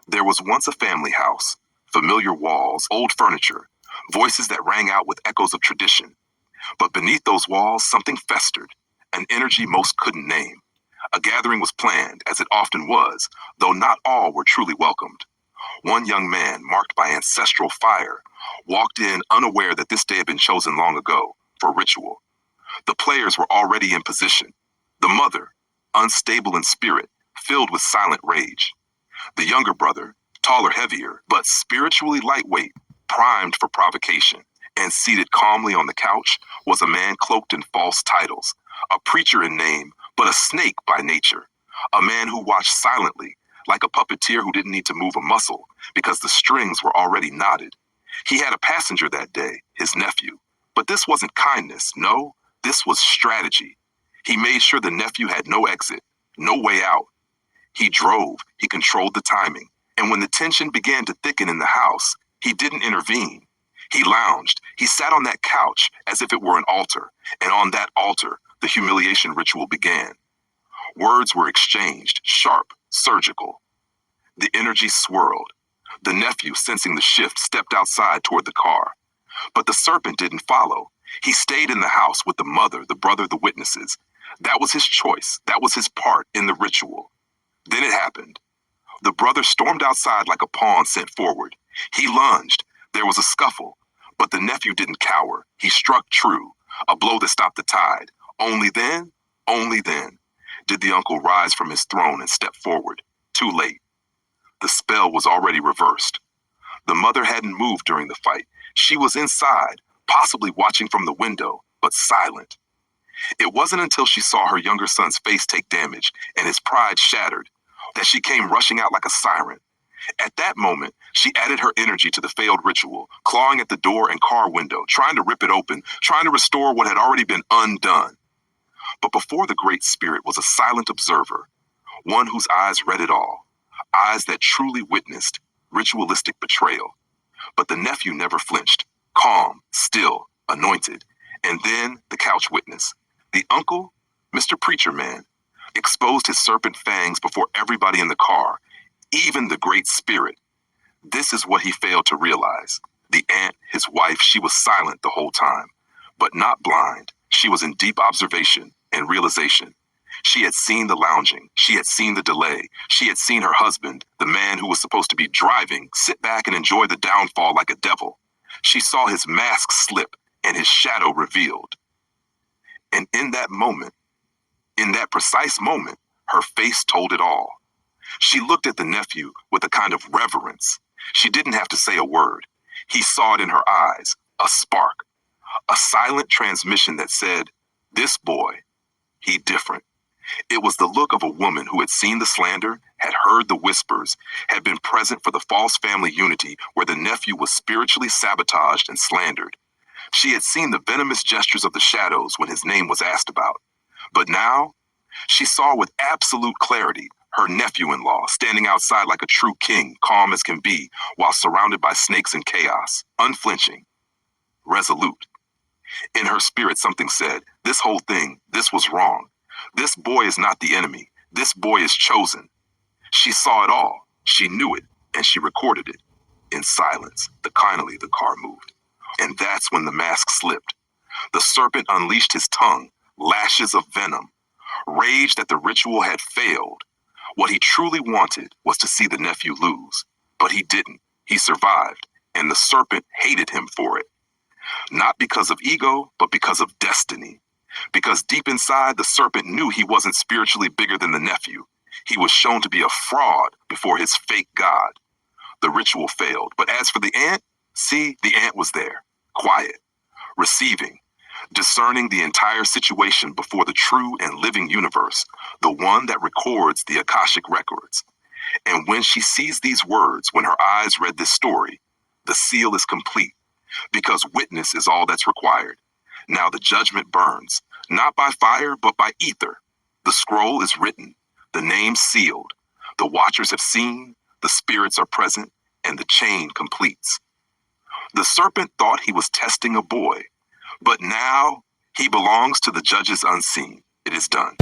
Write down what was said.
There was once a family house, familiar walls, old furniture, voices that rang out with echoes of tradition. But beneath those walls, something festered, an energy most couldn't name. A gathering was planned, as it often was, though not all were truly welcomed. One young man, marked by ancestral fire, walked in unaware that this day had been chosen long ago for ritual. The players were already in position. The mother, unstable in spirit, filled with silent rage. The younger brother, taller, heavier, but spiritually lightweight, primed for provocation. And seated calmly on the couch was a man cloaked in false titles, a preacher in name, but a snake by nature. A man who watched silently, like a puppeteer who didn't need to move a muscle because the strings were already knotted. He had a passenger that day, his nephew. But this wasn't kindness, no, this was strategy. He made sure the nephew had no exit, no way out. He drove, he controlled the timing, and when the tension began to thicken in the house, he didn't intervene. He lounged, he sat on that couch as if it were an altar, and on that altar, the humiliation ritual began. Words were exchanged, sharp, surgical. The energy swirled. The nephew, sensing the shift, stepped outside toward the car. But the serpent didn't follow. He stayed in the house with the mother, the brother, the witnesses. That was his choice. That was his part in the ritual. Then it happened. The brother stormed outside like a pawn sent forward. He lunged. There was a scuffle. But the nephew didn't cower. He struck true, a blow that stopped the tide. Only then, did the uncle rise from his throne and step forward. Too late. The spell was already reversed. The mother hadn't moved during the fight. She was inside, possibly watching from the window, but silent. It wasn't until she saw her younger son's face take damage and his pride shattered that she came rushing out like a siren. At that moment, she added her energy to the failed ritual, clawing at the door and car window, trying to rip it open, trying to restore what had already been undone. But before the Great Spirit was a silent observer, one whose eyes read it all, eyes that truly witnessed ritualistic betrayal. But the nephew never flinched, calm, still, anointed. And then the couch witness, the uncle, Mr. Preacher Man, exposed his serpent fangs before everybody in the car, even the Great Spirit. This is what he failed to realize. The aunt, his wife, she was silent the whole time, but not blind. She was in deep observation and realization. She had seen the lounging. She had seen the delay. She had seen her husband, the man who was supposed to be driving, sit back and enjoy the downfall like a devil. She saw his mask slip and his shadow revealed. And in that moment, in that precise moment, her face told it all. She looked at the nephew with a kind of reverence. She didn't have to say a word. He saw it in her eyes, a spark, a silent transmission that said, "This boy, he different." It was the look of a woman who had seen the slander, had heard the whispers, had been present for the false family unity where the nephew was spiritually sabotaged and slandered. She had seen the venomous gestures of the shadows when his name was asked about. But now, she saw with absolute clarity her nephew-in-law standing outside like a true king, calm as can be, while surrounded by snakes and chaos, unflinching, resolute. In her spirit, something said, this whole thing, this was wrong. This boy is not the enemy. This boy is chosen. She saw it all. She knew it, and she recorded it. In silence, the car moved. And that's when the mask slipped. The serpent unleashed his tongue, lashes of venom. Rage that the ritual had failed. What he truly wanted was to see the nephew lose. But he didn't. He survived, and the serpent hated him for it. Not because of ego, but because of destiny. Because deep inside, the serpent knew he wasn't spiritually bigger than the nephew. He was shown to be a fraud before his fake god. The ritual failed. But as for the ant, see, the ant was there, quiet, receiving, discerning the entire situation before the true and living universe, the one that records the Akashic records. And when she sees these words, when her eyes read this story, the seal is complete, because witness is all that's required. Now the judgment burns, not by fire, but by ether. The scroll is written, the name sealed. The watchers have seen, the spirits are present, and the chain completes. The serpent thought he was testing a boy, but now he belongs to the judges unseen. It is done.